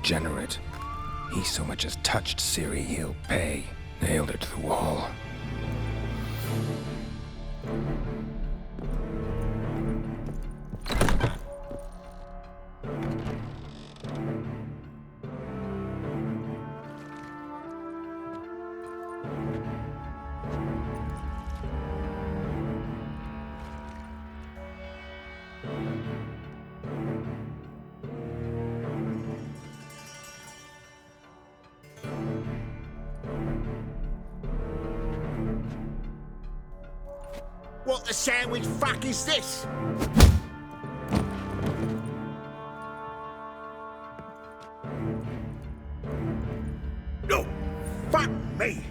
degenerate. He so much as touched Ciri, he'll pay. Nailed her to the wall. What the sandwich fuck is this? No! Fuck me!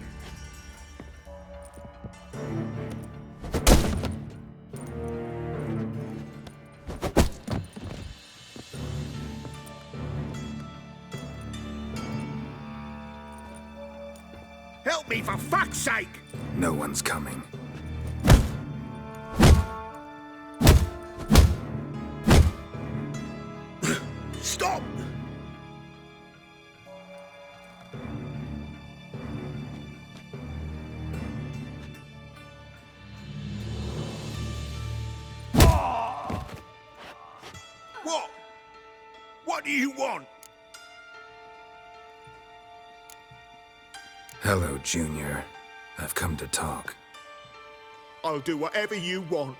Help me, for fuck's sake! No one's coming. Stop! What? What do you want? Hello, Junior. I've come to talk. I'll do whatever you want.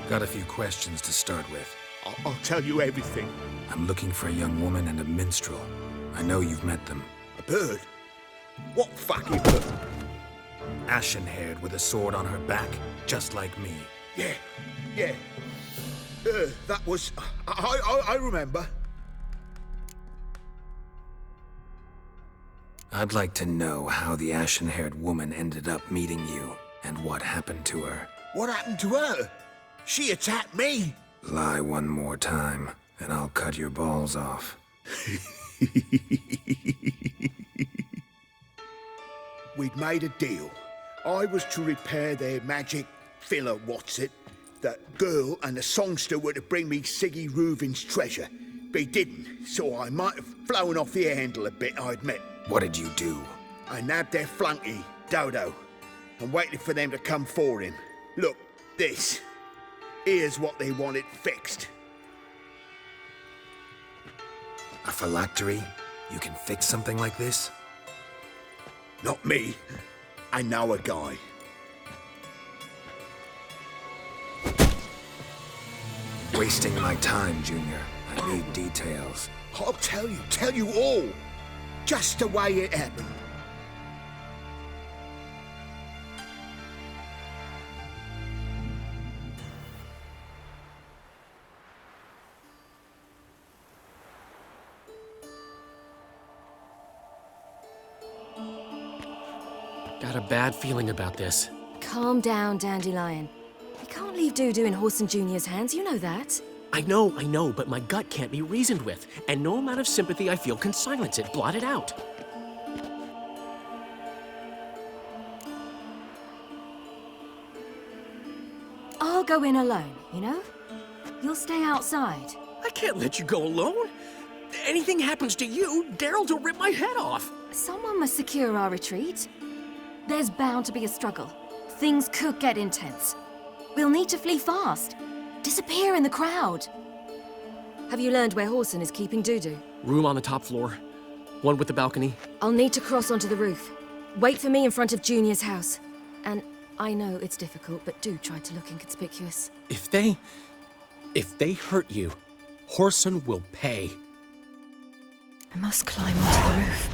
Got a few questions to start with. I'll tell you everything. I'm looking for a young woman and a minstrel. I know you've met them. A bird? What fucking bird? Ashen-haired with a sword on her back, just like me. Yeah. That was... I remember. I'd like to know how the ashen-haired woman ended up meeting you, and what happened to her. What happened to her? She attacked me. Lie one more time, and I'll cut your balls off. We'd made a deal. I was to repair their magic filler, The girl and the songster were to bring me Siggy Reuven's treasure. But he didn't, so I might have flown off the handle a bit, I admit. What did you do? I nabbed their flunky, Dodo, and waited for them to come for him. Look, this. Here's what they wanted fixed. A phylactery? You can fix something like this? Not me. I know a guy. Wasting my time, Junior. I need details. I'll tell you all. Just the way it happened. Got a bad feeling about this. Calm down, Dandelion. We can't leave Dudu in Horson Jr.'s hands, you know that. I know, but my gut can't be reasoned with, and no amount of sympathy I feel can silence it, blot it out. I'll go in alone, you know? You'll stay outside. I can't let you go alone. Anything happens to you, Daryl'll rip my head off. Someone must secure our retreat. There's bound to be a struggle. Things could get intense. We'll need to flee fast. Disappear in the crowd. Have you learned where Horson is keeping Dudu? Room on the top floor. One with the balcony. I'll need to cross onto the roof. Wait for me in front of Junior's house. And I know it's difficult, but do try to look inconspicuous. If they hurt you, Horson will pay. I must climb onto the roof.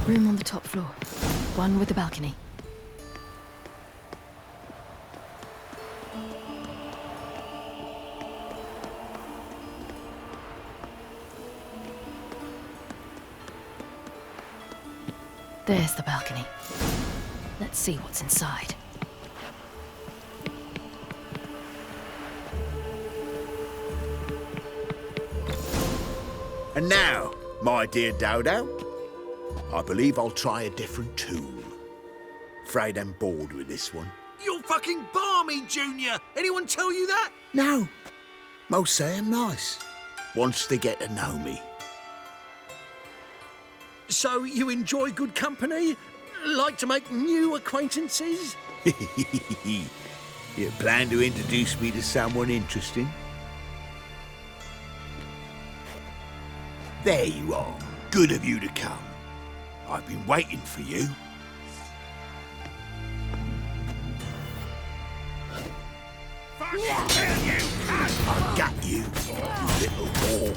Room on the top floor. One with the balcony. There's the balcony. Let's see what's inside. And now, my dear Dodo, I believe I'll try a different tool. Afraid I'm bored with this one. You're fucking balmy, Junior! Anyone tell you that? No, most say I'm nice. Once they get to know me. So you enjoy good company? Like to make new acquaintances? You plan to introduce me to someone interesting? There you are. Good of you to come. I've been waiting for you. I got you, you little whore.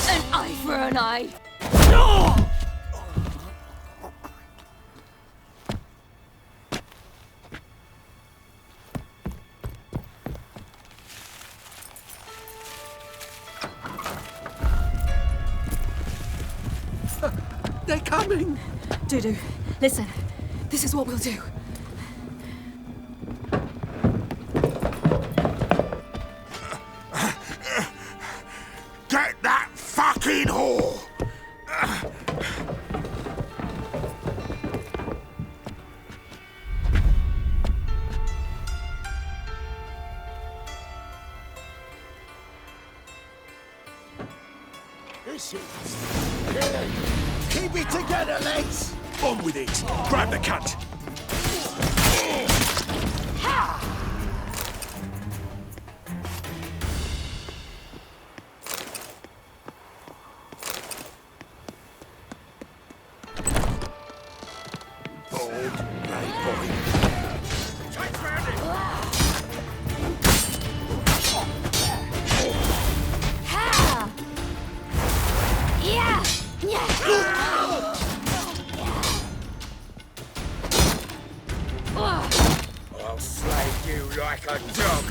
An eye for an eye. They're coming! Dudu, listen. This is what we'll do. Get that fucking whore! This is... Keep it together, lads! On with it! Grab the cunt! I'll slay you like a dog.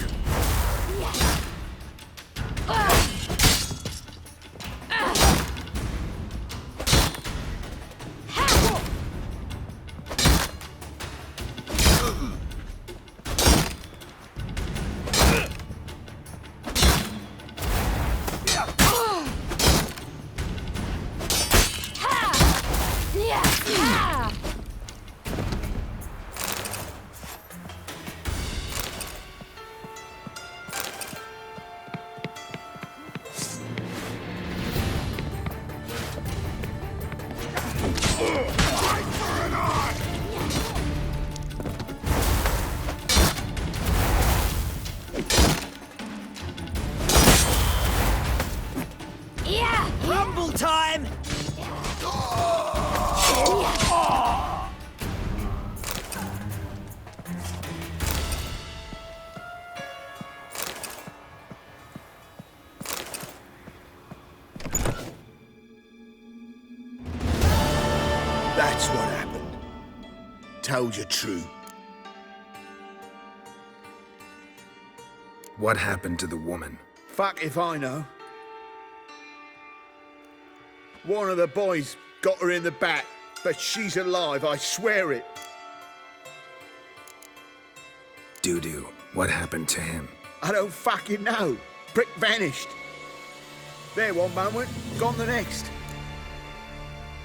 Rumble time! That's what happened. Told you true. What happened to the woman? Fuck if I know. One of the boys got her in the back, but she's alive, I swear it. Dudu, what happened to him? I don't fucking know. Prick vanished. There one moment, gone the next.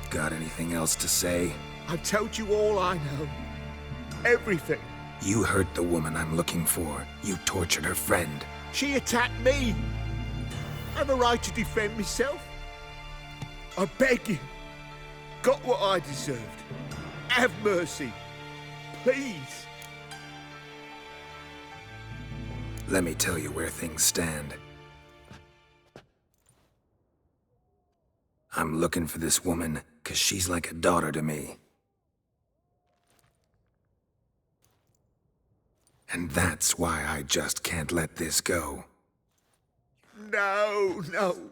Got anything else to say? I've told you all I know. Everything. You hurt the woman I'm looking for. You tortured her friend. She attacked me. I have a right to defend myself. I beg you. Got what I deserved. Have mercy. Please. Let me tell you where things stand. I'm looking for this woman, 'cause she's like a daughter to me. And that's why I just can't let this go. No, no.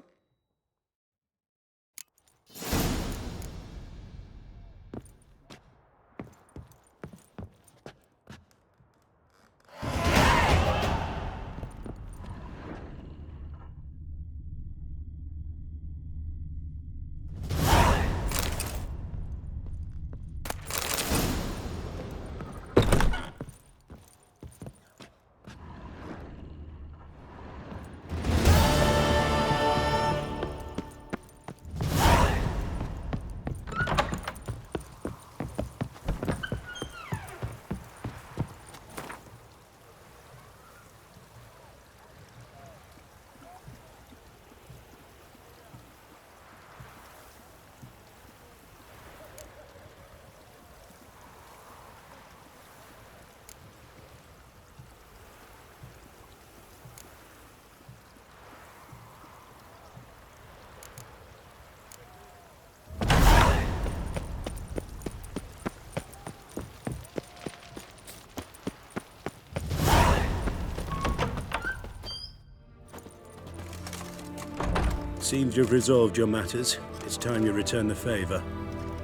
Seems you've resolved your matters. It's time you return the favor.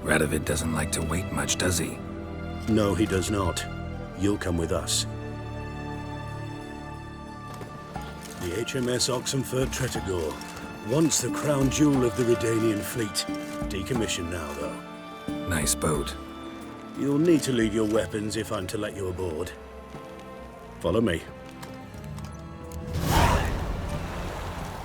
Radovid doesn't like to wait much, does he? No, he does not. You'll come with us. The HMS Oxenford Tretogor. Once the crown jewel of the Redanian fleet. Decommissioned now, though. Nice boat. You'll need to leave your weapons if I'm to let you aboard. Follow me.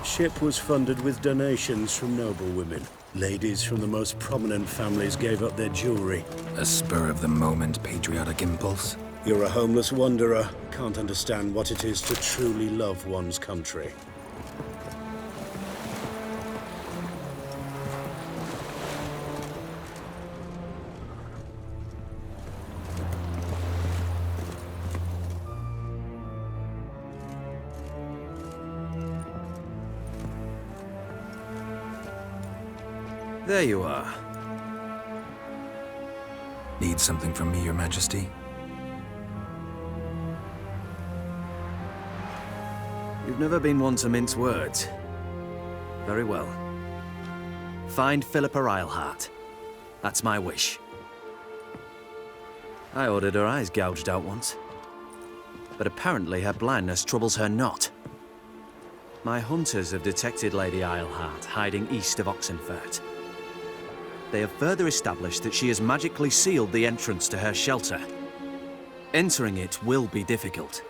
Ship was funded with donations from noble women. Ladies from the most prominent families gave up their jewelry. A spur-of-the-moment patriotic impulse? You're a homeless wanderer. Can't understand what it is to truly love one's country. There you are. Need something from me, Your Majesty? You've never been one to mince words. Very well. Find Philippa Eilhart. That's my wish. I ordered her eyes gouged out once. But apparently her blindness troubles her not. My hunters have detected Lady Eilhart hiding east of Oxenfurt. They have further established that she has magically sealed the entrance to her shelter. Entering it will be difficult.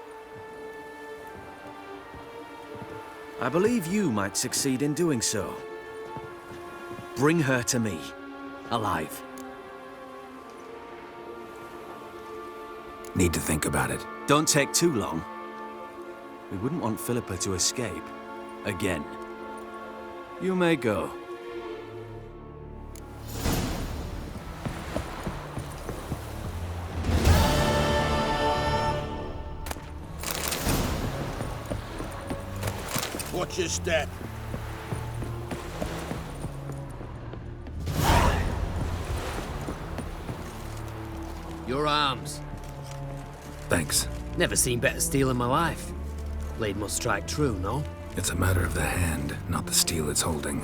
I believe you might succeed in doing so. Bring her to me, alive. Need to think about it. Don't take too long. We wouldn't want Philippa to escape. Again. You may go. Watch your step. Your arms. Thanks. Never seen better steel in my life. Blade must strike true, no? It's a matter of the hand, not the steel it's holding.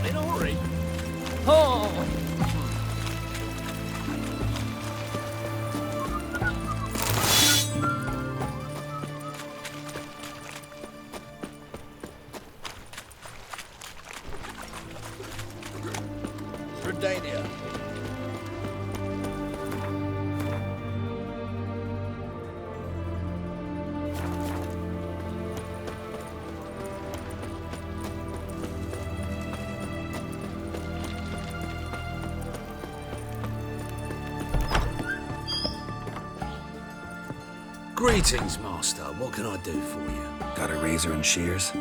In a hurry. Oh! Redania. Greetings, Master. What can I do for you? Got a razor and shears?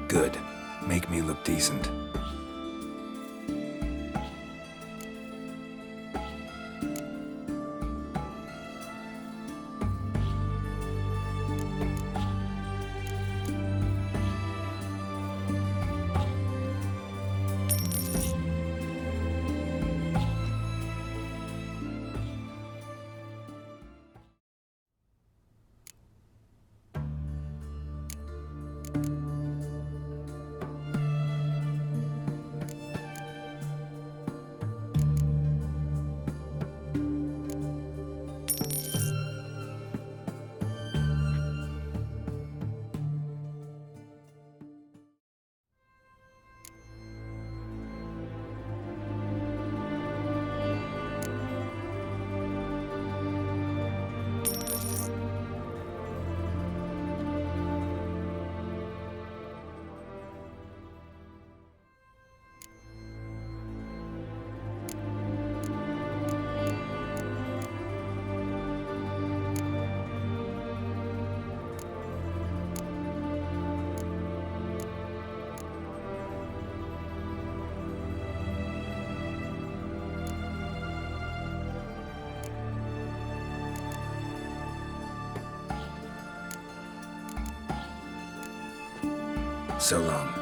Good. Make me look decent. So long.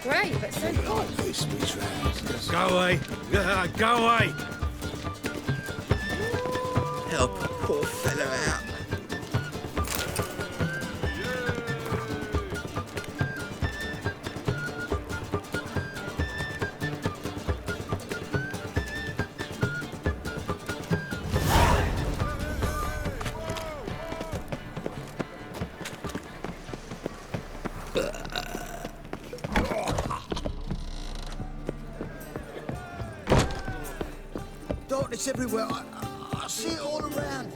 Great, but so cool. Go away! Go away! Help a poor fellow out. Darkness everywhere. I see it all around.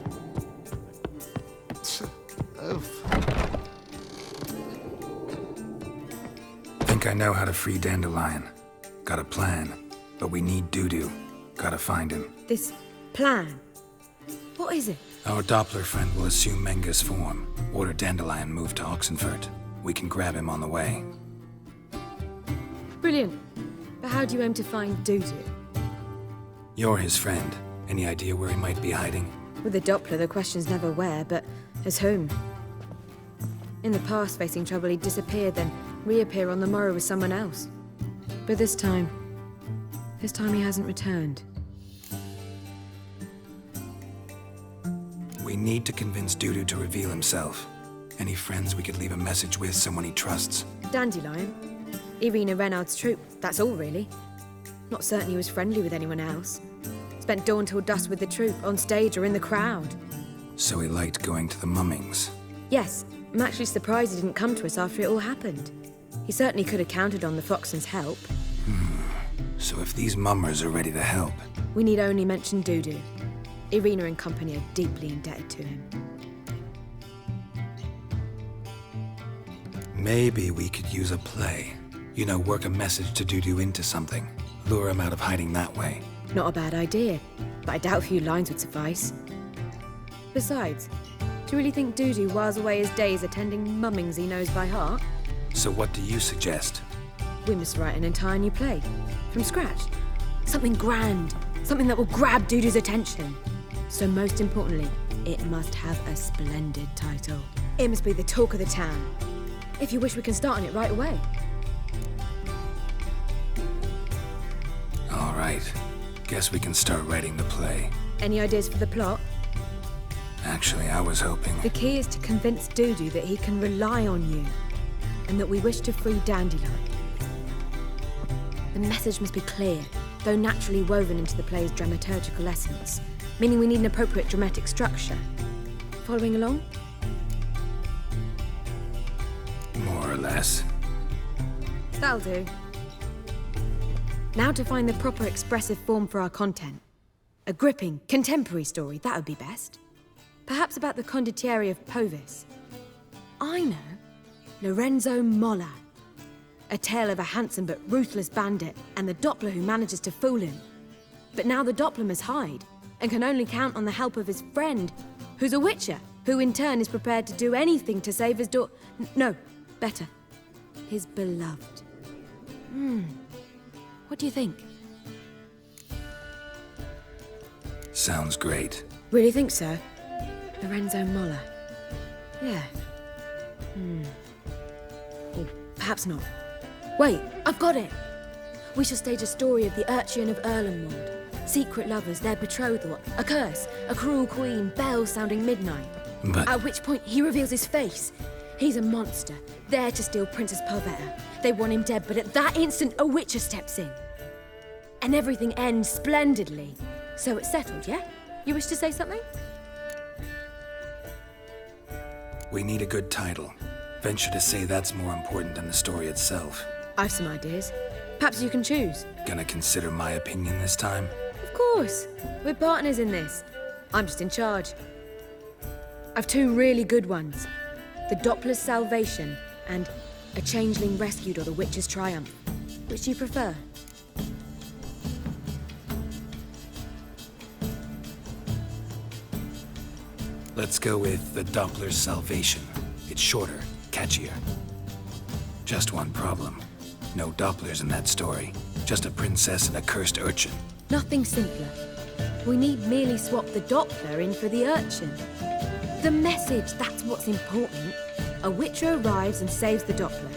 Think I know how to free Dandelion. Got a plan. But we need Dudu. Gotta find him. This plan? What is it? Our Doppler friend will assume Menga's form. Order Dandelion moved to Oxenfurt. We can grab him on the way. Brilliant. But how do you aim to find Dudu? You're his friend. Any idea where he might be hiding? With the Doppler, the question's never where, but as whom. In the past, facing trouble, he'd disappear, then reappear on the morrow with someone else. But this time he hasn't returned. We need to convince Dudu to reveal himself. Any friends we could leave a message with, someone he trusts? Dandelion. Irina Renard's troop, that's all really. Not certain he was friendly with anyone else. Spent dawn till dusk with the troop, on stage or in the crowd. So he liked going to the mummings. Yes, I'm actually surprised he didn't come to us after it all happened. He certainly could have counted on the Foxen's help. So if these mummers are ready to help, We need only mention Dudu. Irina and company are deeply indebted to him. maybe we could use a play. You know, work a message to Dudu into something. Lure him out of hiding that way. Not a bad idea, but I doubt a few lines would suffice. Besides, do you really think Dudu whiles away his days attending mummings he knows by heart? So what do you suggest? We must write an entire new play, from scratch. Something grand, something that will grab Dudu's attention. So most importantly, it must have a splendid title. It must be the talk of the town. If you wish, we can start on it right away. All right. Guess we can start writing the play. Any ideas for the plot? Actually, I was hoping... The key is to convince Dudu that he can rely on you, and that we wish to free Dandelion. The message must be clear, though naturally woven into the play's dramaturgical essence, meaning we need an appropriate dramatic structure. Following along? More or less. That'll do. Now to find the proper expressive form for our content. A gripping, contemporary story, that would be best. Perhaps about the condottieri of Povis. I know. Lorenzo Molla. A tale of a handsome but ruthless bandit and the Doppler who manages to fool him. But now the Doppler must hide and can only count on the help of his friend, who's a witcher, who in turn is prepared to do anything to save his No, better. His beloved. What do you think? Sounds great. Really think so? Lorenzo Molla. Yeah. Or perhaps not. Wait, I've got it! We shall stage a story of the Urchin of Erlenwald. Secret lovers, their betrothal, a curse, a cruel queen, bells sounding midnight. But... At which point he reveals his face. He's a monster, there to steal Princess Pavetta. They want him dead, but at that instant a witcher steps in. And everything ends splendidly. So it's settled, yeah? You wish to say something? We need a good title. Venture to say that's more important than the story itself. I've some ideas. Perhaps you can choose. Gonna consider my opinion this time? Of course. We're partners in this. I'm just in charge. I've two really good ones. The Doppler's Salvation and A Changeling Rescued or the Witch's Triumph. Which do you prefer? Let's go with the Doppler's Salvation. It's shorter, catchier. Just one problem. No Dopplers in that story. Just a princess and a cursed urchin. Nothing simpler. We need merely swap the Doppler in for the urchin. The message, that's what's important. A Witcher arrives and saves the Doppler.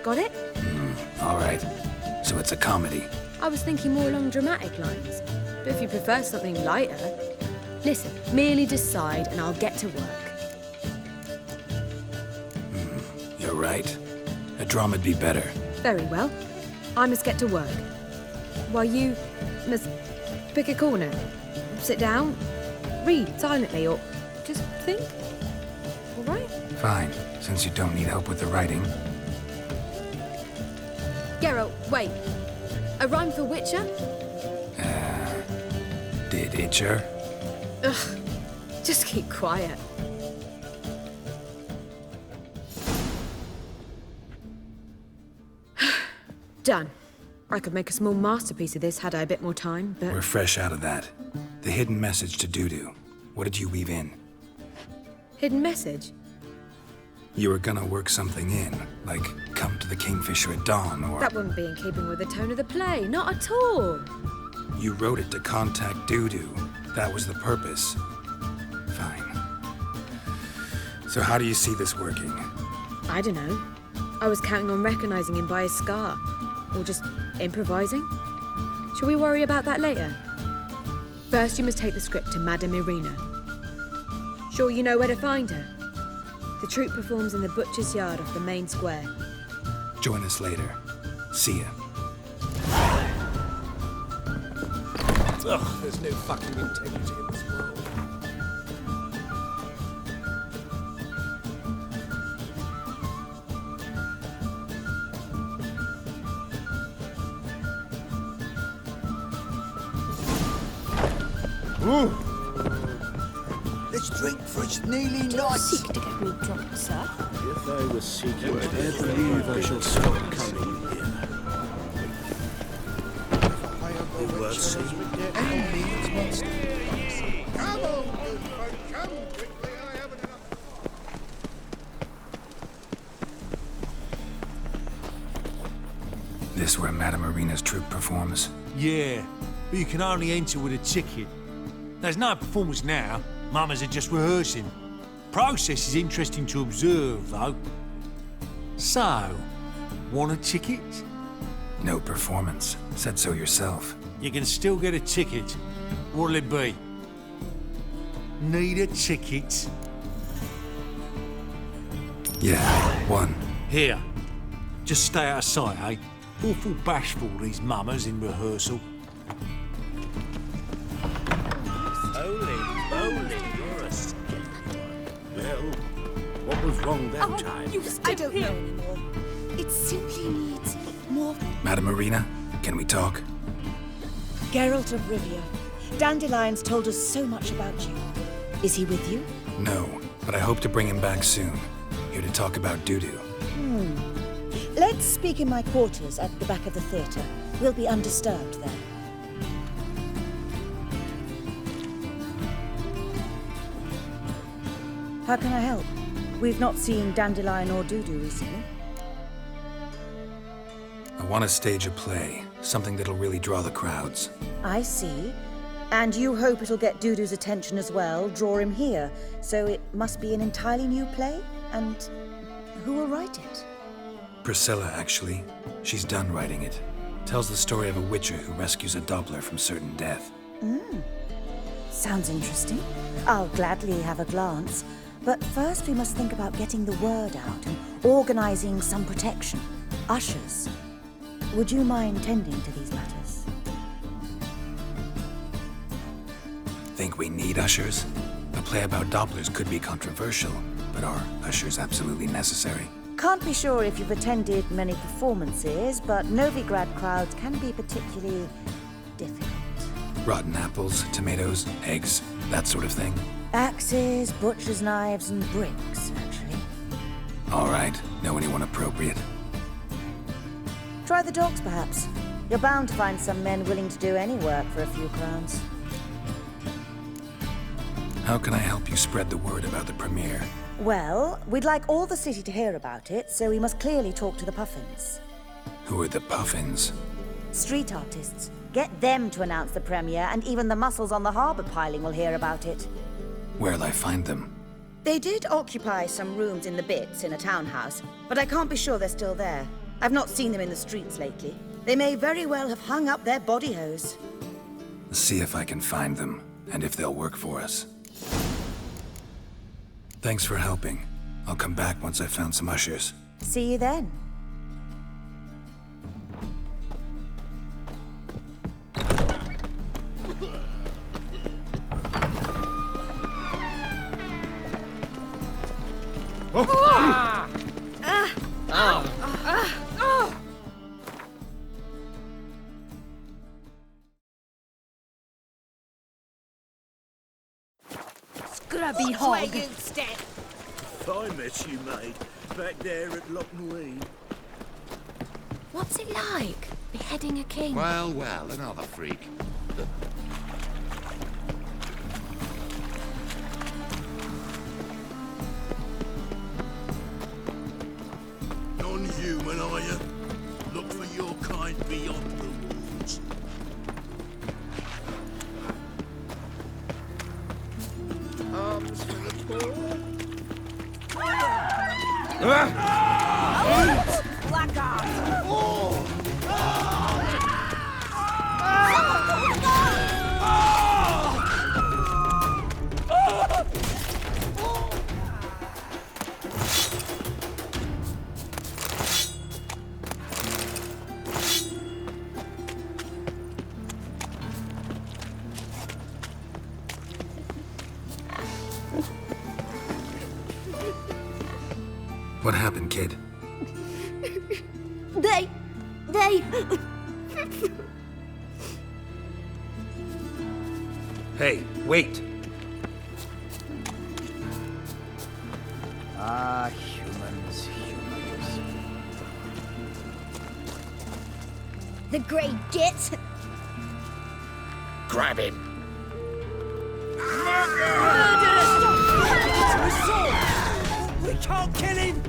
Got it? All right. So it's a comedy. I was thinking more along dramatic lines. But if you prefer something lighter... Listen, merely decide and I'll get to work. You're right. A drama'd be better. Very well. I must get to work. While you must pick a corner, sit down, read silently, or just think. All right? Fine, since you don't need help with the writing. Geralt, wait. A rhyme for Witcher? Did Itcher? Ugh. Just keep quiet. Done. I could make a small masterpiece of this had I a bit more time, but... We're fresh out of that. The hidden message to Dudu. What did you weave in? Hidden message? You were gonna work something in, like come to the Kingfisher at dawn, or... That wouldn't be in keeping with the tone of the play, not at all. You wrote it to contact Dudu. That was the purpose. Fine. So how do you see this working? I don't know. I was counting on recognizing him by his scar. Or just improvising. Shall we worry about that later? First, you must take the script to Madame Irina. Sure you know where to find her? The troupe performs in the butcher's yard off the main square. Join us later. See ya. Ugh, there's no fucking integrity in this world. Let's drink for it's nearly night. Seek to get me drunk, sir. If I was seeking, I believe I shall stop coming here. You were seeing. Come on, good folk, come quickly. I haven't enough. This where Madame Irina's troupe performs? Yeah, but you can only enter with a ticket. There's no performance now. Mamas are just rehearsing. Process is interesting to observe, though. So, want a ticket? No performance. Said so yourself. You can still get a ticket. What'll it be? Need a ticket? Yeah, one. Here. Just stay out of sight, eh? Awful bashful, these mamas in rehearsal. Well, what was wrong that time? I don't know anymore. It simply needs more... Madame Irina, can we talk? Geralt of Rivia. Dandelion's told us so much about you. Is he with you? No, but I hope to bring him back soon. Here to talk about Dudu. Let's speak in my quarters at the back of the theatre. We'll be undisturbed there. How can I help? We've not seen Dandelion or Dudu recently. I want to stage a play. Something that'll really draw the crowds. I see. And you hope it'll get Dudu's attention as well, draw him here. So it must be an entirely new play? And who will write it? Priscilla, actually. She's done writing it. Tells the story of a witcher who rescues a Doppler from certain death. Sounds interesting. I'll gladly have a glance. But first we must think about getting the word out and organizing some protection. Ushers. Would you mind tending to these matters? Think we need ushers? A play about Dopplers could be controversial, but are ushers absolutely necessary? Can't be sure if you've attended many performances, but Novigrad crowds can be particularly difficult. Rotten apples, tomatoes, eggs, that sort of thing? Axes, butcher's knives, and bricks, actually. All right. Know anyone appropriate? Try the docks, perhaps. You're bound to find some men willing to do any work for a few crowns. How can I help you spread the word about the premiere? Well, we'd like all the city to hear about it, so we must clearly talk to the Puffins. Who are the Puffins? Street artists. Get them to announce the premiere, and even the muscles on the harbour piling will hear about it. Where'll I find them? They did occupy some rooms in the Bits in a townhouse, but I can't be sure they're still there. I've not seen them in the streets lately. They may very well have hung up their body hose. See if I can find them, and if they'll work for us. Thanks for helping. I'll come back once I've found some ushers. See you then. Scrubby hog. Fine mess you made, back there at Loch Neween. What's it like, beheading a king? Well, well, another freak. Non-human, are you? Look for your kind beyond the walls. Arms for the poor. Blackguard! What happened, kid? They... Hey, wait! Ah, humans. The great git! Grab him. We can't kill him!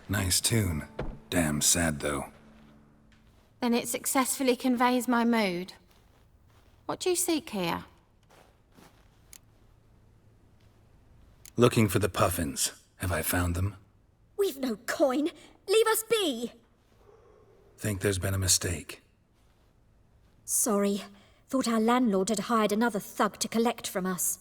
Nice tune. Damn sad, though. Then it successfully conveys my mood. What do you seek here? Looking for the Puffins. Have I found them? We've no coin. Leave us be. Think there's been a mistake. Sorry. Thought our landlord had hired another thug to collect from us.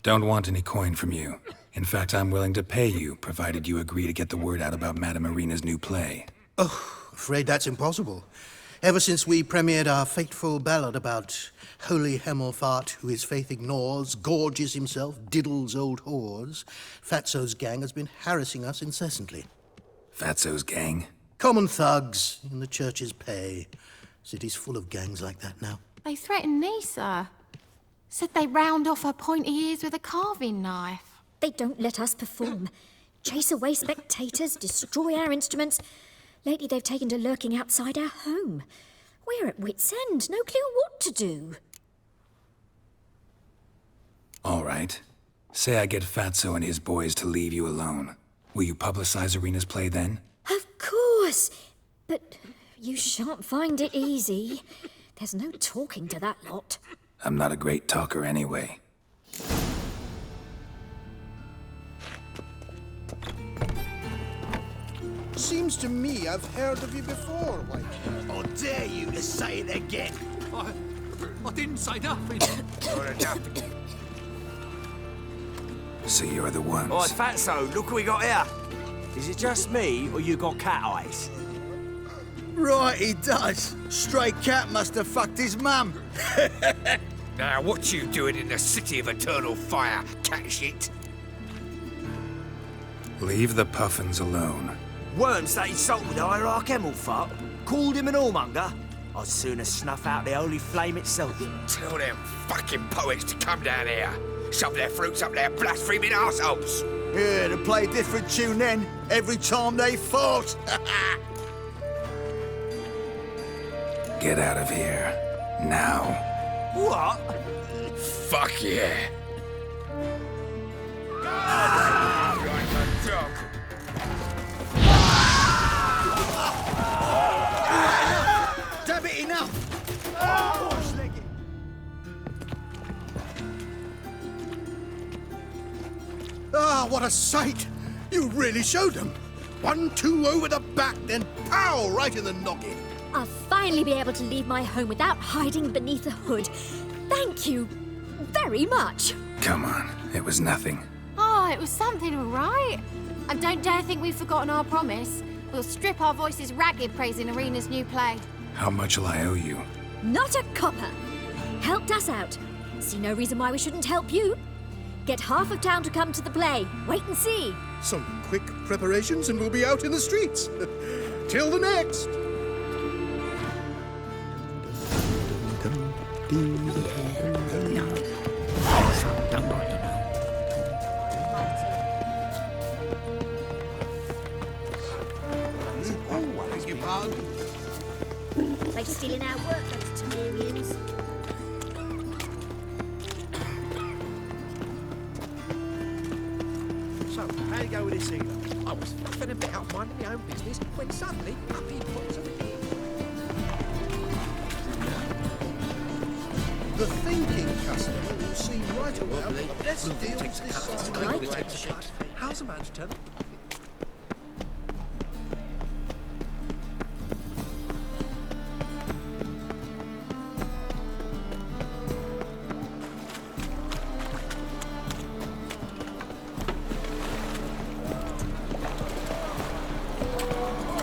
Don't want any coin from you. In fact, I'm willing to pay you, provided you agree to get the word out about Madame Irina's new play. Oh, afraid that's impossible. Ever since we premiered our fateful ballad about holy Hemelfart, who his faith ignores, gorges himself, diddles old whores, Fatso's gang has been harassing us incessantly. Fatso's gang? Common thugs in the church's pay. City's full of gangs like that now. They threatened me, sir. Said they round off her pointy ears with a carving knife. They don't let us perform. Chase away spectators, destroy our instruments. Lately they've taken to lurking outside our home. We're at wit's end, no clue what to do. All right. Say I get Fatso and his boys to leave you alone. Will you publicize Irina's play then? Of course. But you shan't find it easy. There's no talking to that lot. I'm not a great talker anyway. Seems to me I've heard of you before, White. I dare you to say it again. I didn't say nothing. Not enough. So you're the ones. Alright, Fatso, look what we got here. Is it just me, or you got cat eyes? Right, he does. Stray cat must have fucked his mum. Now, what you doing in the city of eternal fire, cat shit? Leave the puffins alone. Worms that insulted Hierarch Emilfart, called him an whoremonger. I'd sooner snuff out the holy flame itself. Tell them fucking poets to come down here. Shove their fruits up their blaspheming arseholes. Yeah, to play a different tune then, every time they fought. Get out of here. Now. What? Fuck yeah. Like a dog. Damn it, enough! Ah, what a sight! You really showed them. 1-2 over the back, then pow, right in the noggin. I'll finally be able to leave my home without hiding beneath a hood. Thank you very much. Come on, it was nothing. Oh, it was something, all right. And don't dare think we've forgotten our promise. We'll strip our voices ragged praising Arena's new play. How much will I owe you? Not a copper. Helped us out. See no reason why we shouldn't help you. Get half of town to come to the play. Wait and see. Some quick preparations and we'll be out in the streets. Till the next. They're stealing our work, those Temerians. So, how you go with this either? I was faffing about minding my own business when suddenly up he pops up again. The thinking customer will see right away how the best deals this side. How's a man to turn up?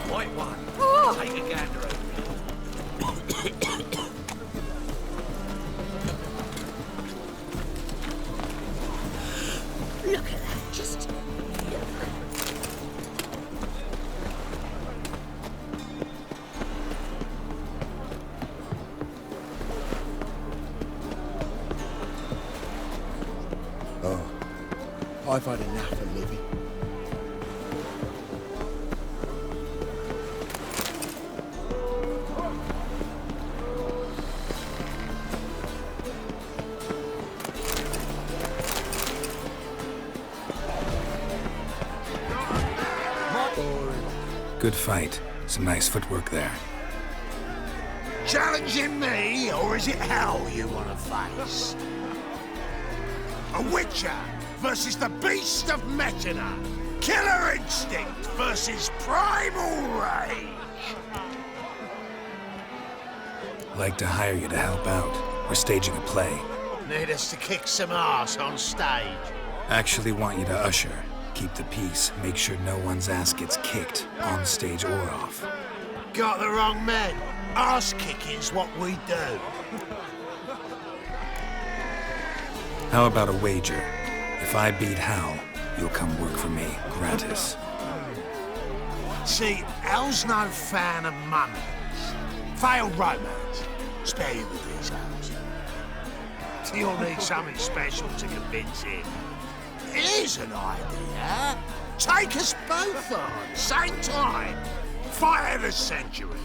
White one. Take a gander over. Look at that, just look. Oh, I've had enough of living. Good fight. Some nice footwork there. Challenging me, or is it hell you want to face? A Witcher versus the Beast of Metina. Killer instinct versus primal rage. Like to hire you to help out. We're staging a play. Need us to kick some ass on stage. Actually want you to usher. Keep the peace. Make sure no one's ass gets kicked, on stage or off. Got the wrong man. Ass kicking's what we do. How about a wager? If I beat Hal, you'll come work for me, gratis. See, Hal's no fan of mummies. Failed romance. Spare you with these hours. You'll need something special to convince him. Here's an idea. Take us both on, same time. Fight of the century.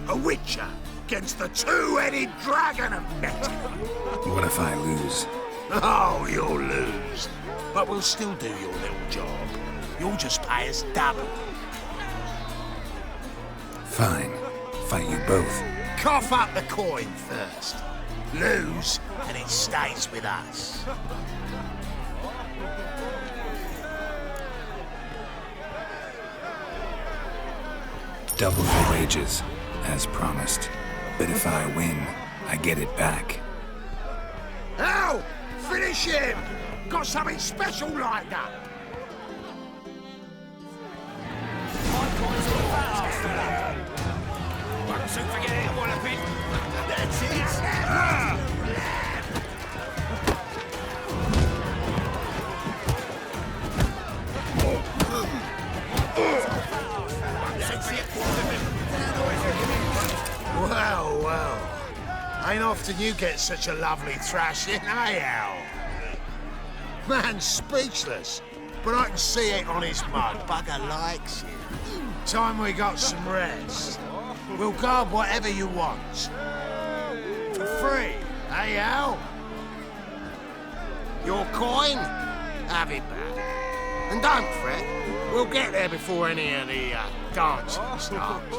A Witcher against the two-headed dragon of Metal. What if I lose? Oh, you'll lose. But we'll still do your little job. You'll just pay us double. Fine. Fight you both. Cough up the coin first. Lose, and it stays with us. double your wages, as promised. But if I win, I get it back. Ow! Finish him! Got something special like that! Won't soon forget it, Walloping. That's it! Well, well. Ain't often you get such a lovely thrashing, eh, Al? Man's speechless, but I can see it on his mug. Bugger likes it. Time we got some rest. We'll guard whatever you want. For free, eh, Al? Your coin? Have it back. And don't fret, we'll get there before any of the dancing starts.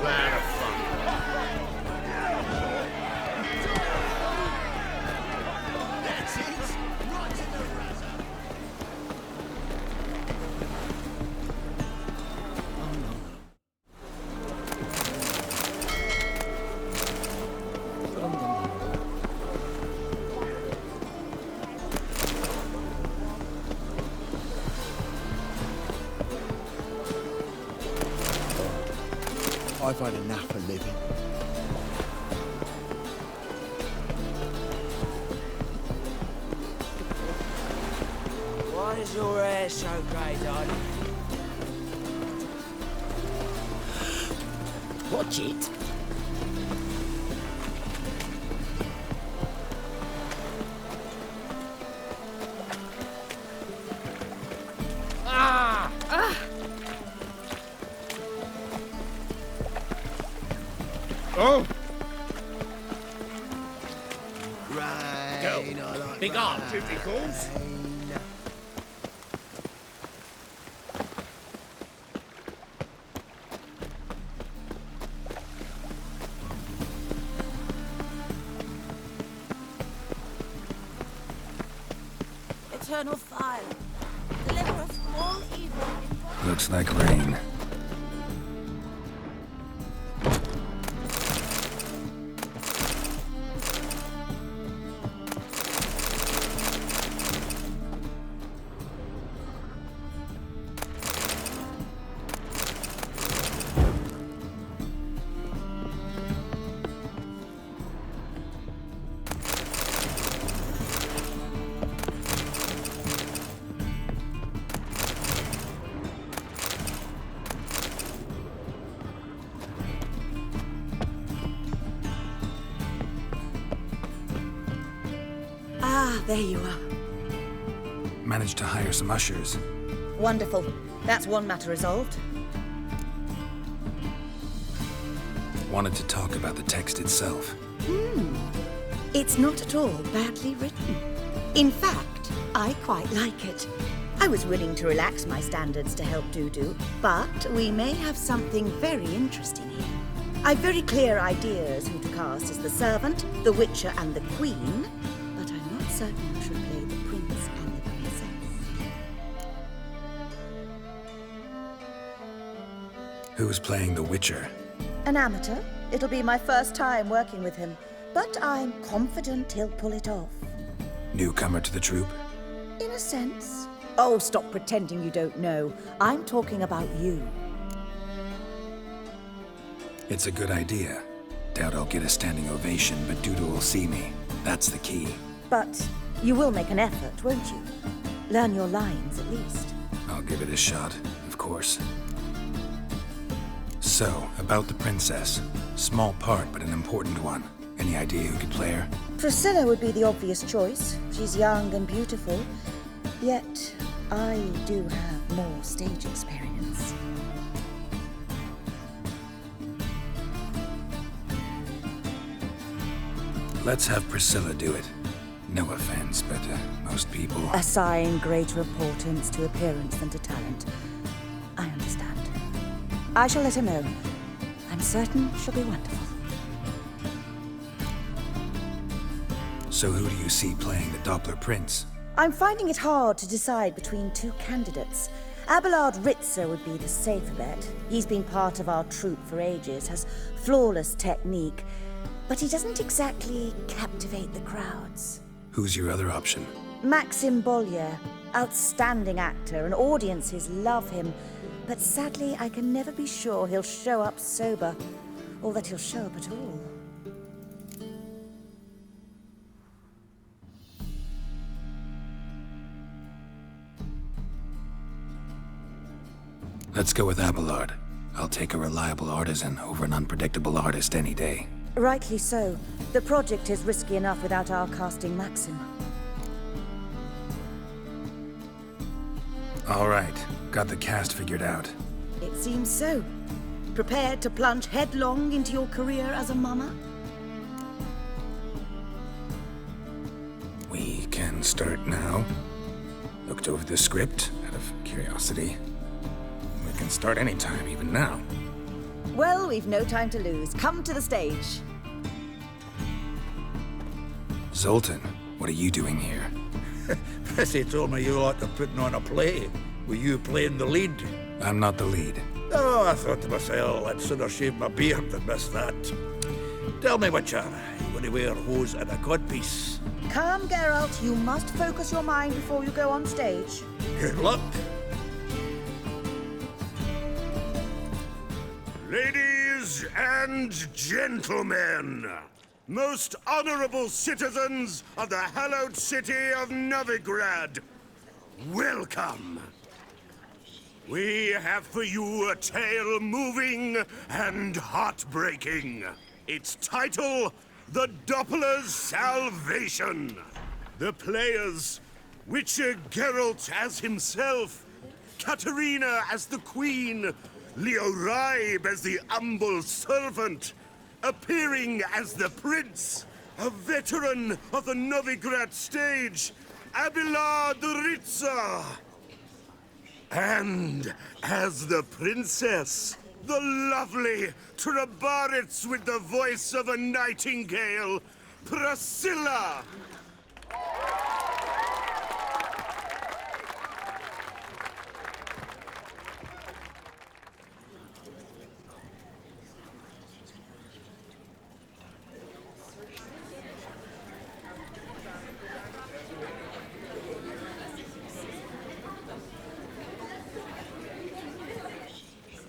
Plan of fun. That's it. Right in the razor. I've had enough of living. Why is your hair so grey, darling? Watch it. Oh! Right. Go. Like big arm. Duty calls. Eternal fire. Deliver us from all evil. Looks like rain. Ah, there you are. Managed to hire some ushers. Wonderful. That's one matter resolved. Wanted to talk about the text itself. It's not at all badly written. In fact, I quite like it. I was willing to relax my standards to help Dudu, but we may have something very interesting here. I've very clear ideas who to cast as the servant, the witcher, and the queen, but I'm not certain who should play the prince and the princess. Who's playing the Witcher? An amateur. It'll be my first time working with him, but I'm confident he'll pull it off. Newcomer to the troupe? In a sense. Oh, stop pretending you don't know. I'm talking about you. It's a good idea. Doubt I'll get a standing ovation, but Dudu will see me. That's the key. But you will make an effort, won't you? Learn your lines, at least. I'll give it a shot, of course. So, about the princess. Small part, but an important one. Any idea who could play her? Priscilla would be the obvious choice. She's young and beautiful. Yet, I do have more stage experience. Let's have Priscilla do it. No offense, but most people... Assign greater importance to appearance than to talent. I understand. I shall let her know. I'm certain she'll be wonderful. So who do you see playing the Doppler Prince? I'm finding it hard to decide between two candidates. Abelard Ritzer would be the safer bet. He's been part of our troupe for ages, has flawless technique, but he doesn't exactly captivate the crowds. Who's your other option? Maxim Bollier, outstanding actor, and audiences love him, but sadly I can never be sure he'll show up sober, or that he'll show up at all. Let's go with Abelard. I'll take a reliable artisan over an unpredictable artist any day. Rightly so. The project is risky enough without our casting Maxim. All right, got the cast figured out. It seems so. Prepared to plunge headlong into your career as a mama? We can start now. Looked over the script out of curiosity. We can start anytime, even now. Well, we've no time to lose. Come to the stage. Zoltan, what are you doing here? Prissy told me you like to putting on a play. Were you playing the lead? I'm not the lead. Oh, I thought to myself, I'd sooner shave my beard than miss that. Tell me, Witcher, you going to wear hose and a codpiece? Calm, Geralt. You must focus your mind before you go on stage. Good luck. Ladies and gentlemen, most honorable citizens of the hallowed city of Novigrad, welcome. We have for you a tale moving and heartbreaking. Its title, The Doppler's Salvation. The players, Witcher Geralt as himself, Katerina as the Queen, Leo Raib as the humble servant, appearing as the Prince, a veteran of the Novigrad stage, Abelard Ritzer. And as the Princess, the lovely Trabaritz with the voice of a nightingale, Priscilla.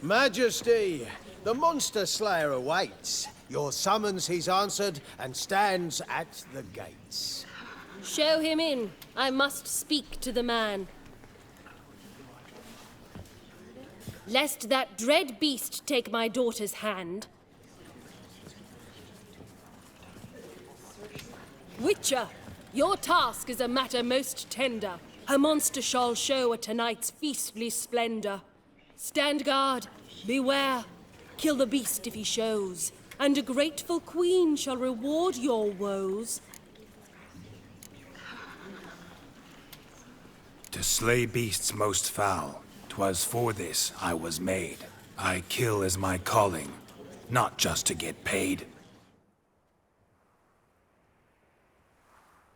Majesty, the Monster Slayer awaits. Your summons he's answered and stands at the gates. Show him in. I must speak to the man. Lest that dread beast take my daughter's hand. Witcher, your task is a matter most tender. Her monster shall show at tonight's feastly splendor. Stand guard, beware, kill the beast if he shows, and a grateful queen shall reward your woes. To slay beasts most foul, 'twas for this I was made. I kill as my calling, not just to get paid.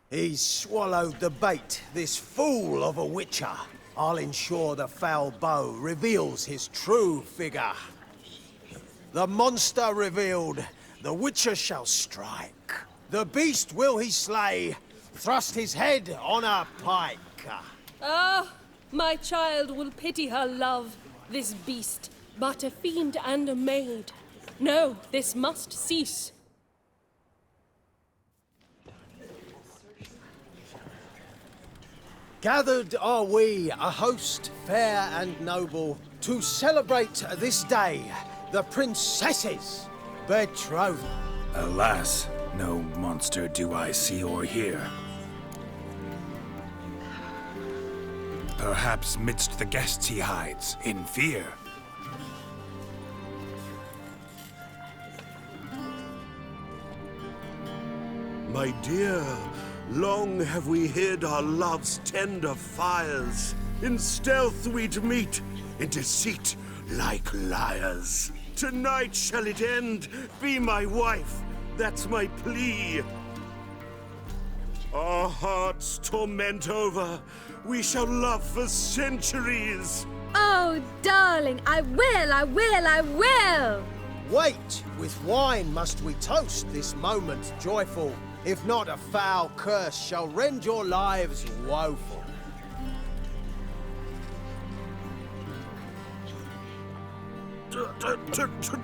He's swallowed the bait, this fool of a Witcher. I'll ensure the foul bow reveals his true figure. The monster revealed, the Witcher shall strike. The beast will he slay, thrust his head on a pike. Ah, my child will pity her love, this beast, but a fiend and a maid. No, this must cease. Gathered are we, a host fair and noble, to celebrate this day, the princess's betrothal. Alas, no monster do I see or hear. Perhaps midst the guests he hides, in fear. My dear, long have we hid our love's tender fires. In stealth we'd meet, in deceit like liars. Tonight shall it end, be my wife, that's my plea. Our hearts torment over. We shall love for centuries. Oh, darling, I will! Wait, with wine must we toast this moment joyful. If not, a foul curse shall rend your lives woeful.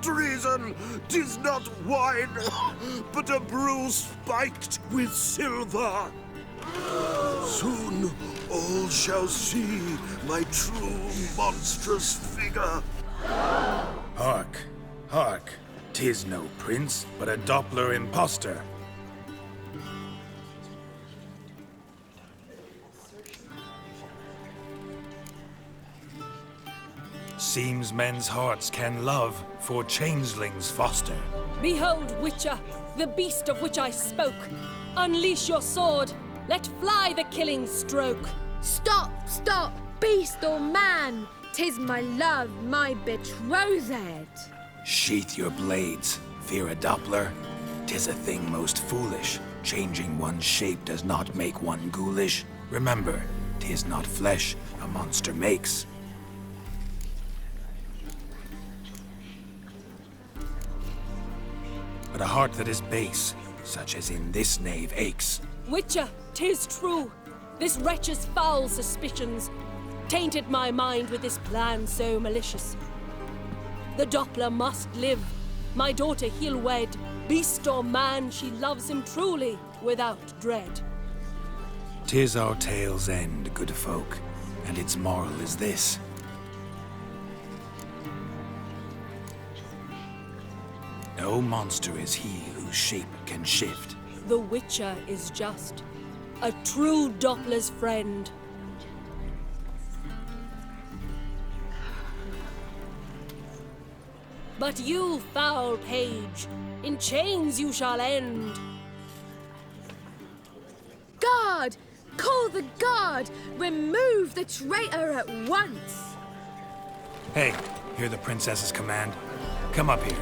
Treason! 'Tis not wine, but a brew spiked with silver. Soon all shall see my true monstrous figure. Hark, hark. 'Tis no prince, but a Doppler impostor. Seems men's hearts can love, for changelings foster. Behold, Witcher, the beast of which I spoke. Unleash your sword. Let fly the killing stroke. Stop, beast or man! 'Tis my love, my betrothed. Sheath your blades, fear a Doppler. 'Tis a thing most foolish. Changing one's shape does not make one ghoulish. Remember, 'tis not flesh a monster makes. But a heart that is base, such as in this knave aches. Witcher, 'tis true. This wretch's foul suspicions tainted my mind with this plan so malicious. The Doppler must live. My daughter he'll wed. Beast or man, she loves him truly, without dread. 'Tis our tale's end, good folk, and its moral is this. No monster is he whose shape can shift. The Witcher is just a true Doppler's friend. But you, foul page, in chains you shall end. Guard! Call the guard! Remove the traitor at once! Hey, hear the princess's command? Come up here.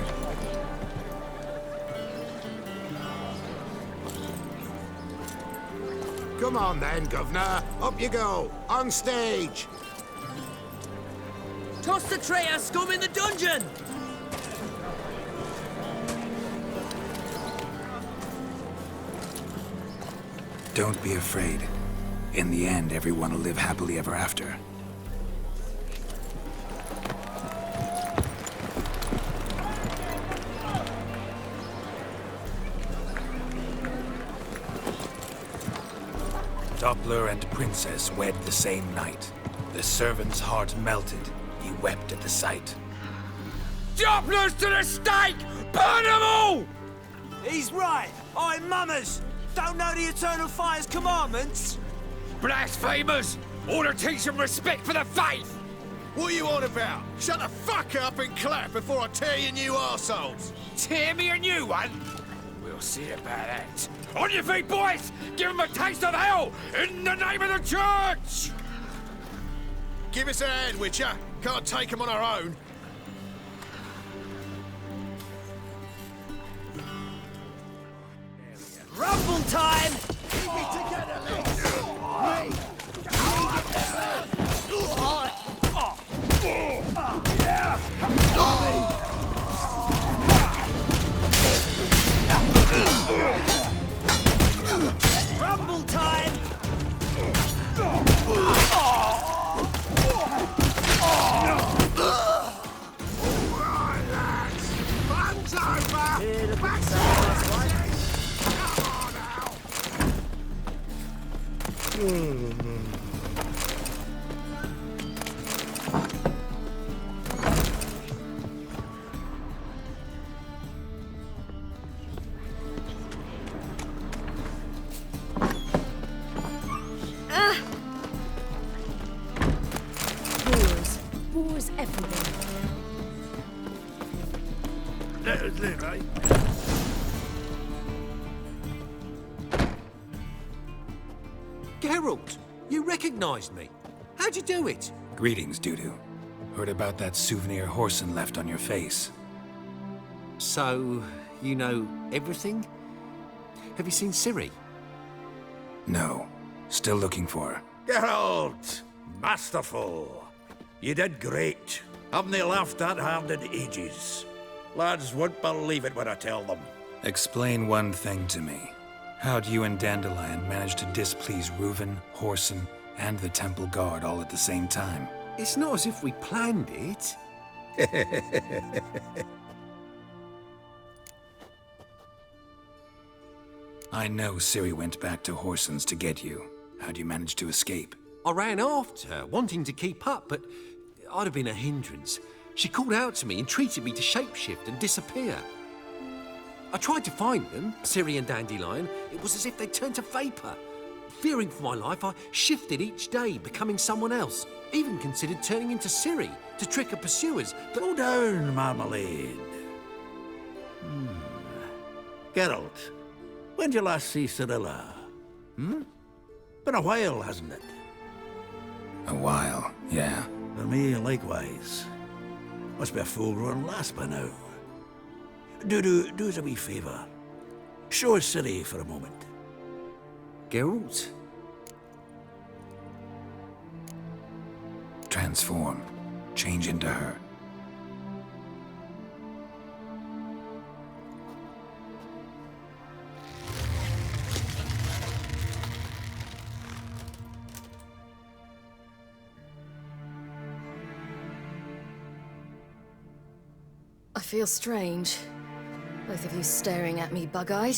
Come on then, Governor. Up you go. On stage. Toss the traitor scum in the dungeon! Don't be afraid. In the end, everyone will live happily ever after. Doppler and princess wed the same night. The servant's heart melted. He wept at the sight. Dopplers to the stake! Burn them all! He's right. I'm mummers. Don't know the Eternal Fire's commandments? Blasphemers! Order teach them respect for the faith! What are you on about? Shut the fuck up and clap before I tear you new arseholes! Tear me a new one? We'll see about that. On your feet, boys! Give them a taste of hell in the name of the church! Give us a hand, Witcher. Can't take them on our own. Rumble time! Keep it together, lads! Rumble time! Alright, lads. Fun's over. Back to Wars everywhere. Let us live, eh? Geralt, you recognized me. How'd you do it? Greetings, Dudu. Heard about that souvenir Horson left on your face. So, you know everything? Have you seen Ciri? No. Still looking for her. Geralt! Masterful. You did great. Haven't they laughed that hard in ages? Lads won't believe it when I tell them. Explain one thing to me. How'd you and Dandelion manage to displease Reuven, Whoreson, and the Temple Guard all at the same time? It's not as if we planned it. I know Ciri went back to Whoreson's to get you. How'd you manage to escape? I ran after her, wanting to keep up, but I'd have been a hindrance. She called out to me and treated me to shapeshift and disappear. I tried to find them, Ciri and Dandelion. It was as if they'd turned to vapour. Fearing for my life, I shifted each day, becoming someone else. Even considered turning into Ciri to trick her pursuers, but... Slow down, Marmalade. Geralt, when did you last see Cirilla? Been a while, hasn't it? A while, yeah. For me, likewise. Must be a full-grown lass by now. Do us a wee favour. Show us Ciri for a moment. Geralt? Transform. Change into her. I feel strange. Both of you staring at me bug-eyed.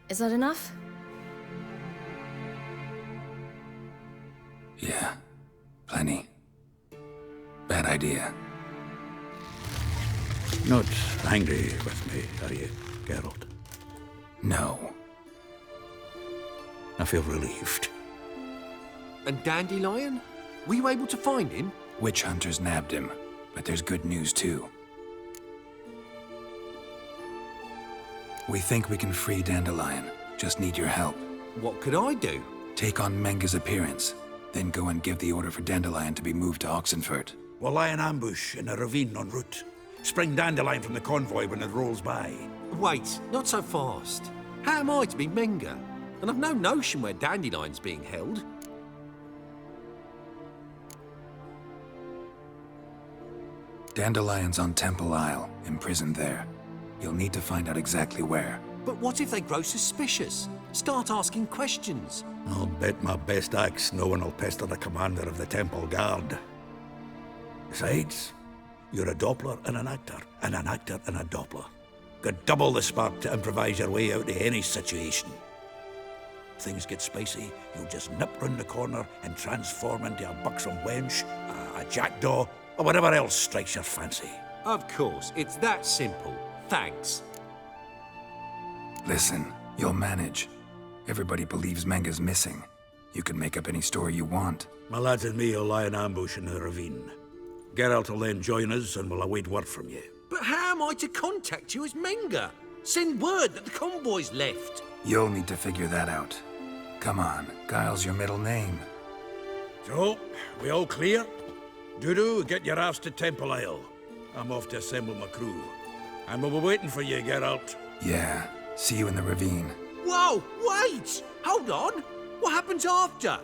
Is that enough? Yeah. Plenty. Bad idea. Not angry with me, are you, Geralt? No. I feel relieved. And Dandelion? Were you able to find him? Witch hunters nabbed him, but there's good news too. We think we can free Dandelion. Just need your help. What could I do? Take on Menga's appearance, then go and give the order for Dandelion to be moved to Oxenfurt. We'll lie in ambush in a ravine en route. Spring Dandelion from the convoy when it rolls by. Wait, not so fast. How am I to be Menga? And I've no notion where Dandelion's being held. Dandelion's on Temple Isle, imprisoned there. You'll need to find out exactly where. But what if they grow suspicious? Start asking questions? I'll bet my best axe no one will pester the commander of the Temple Guard. Besides, you're a Doppler and an actor and a Doppler. Got double the spark to improvise your way out of any situation. If things get spicy, you'll just nip round the corner and transform into a buxom wench, a jackdaw, or whatever else strikes your fancy. Of course, it's that simple. Thanks. Listen, you'll manage. Everybody believes Menga's missing. You can make up any story you want. My lads and me will lie in ambush in the ravine. Geralt will then join us and we'll await word from you. But how am I to contact you as Menga? Send word that the convoy's left. You'll need to figure that out. Come on, Guile's your middle name. So, we all clear? Dudu, get your ass to Temple Isle. I'm off to assemble my crew. And we'll be waiting for you, Geralt. Yeah, see you in the ravine. Whoa, wait! Hold on! What happens after?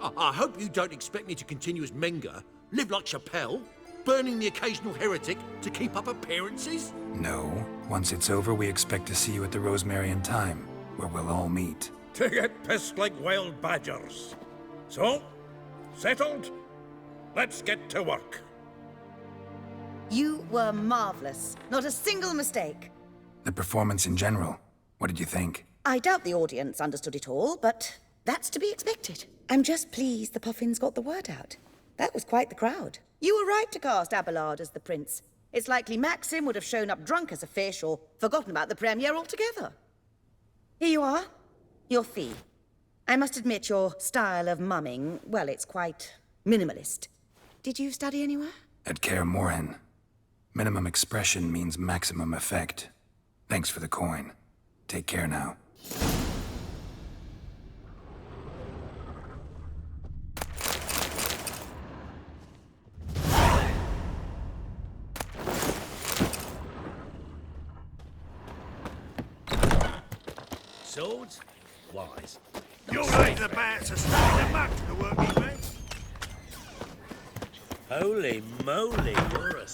I hope you don't expect me to continue as Menga, live like Chappelle, burning the occasional heretic to keep up appearances? No. Once it's over, we expect to see you at the Rosemary in Time, where we'll all meet. To get pissed like wild badgers. So, settled? Let's get to work. You were marvelous. Not a single mistake. The performance in general, what did you think? I doubt the audience understood it all, but that's to be expected. I'm just pleased the Puffins got the word out. That was quite the crowd. You were right to cast Abelard as the prince. It's likely Maxim would have shown up drunk as a fish or forgotten about the premiere altogether. Here you are, your fee. I must admit your style of mumming, well, it's quite minimalist. Did you study anywhere? At Kaer Morhen. Minimum expression means maximum effect. Thanks for the coin. Take care now. Swords? Wise. You'll leave the bats to stay in the muck, the working man. Holy moly, you're a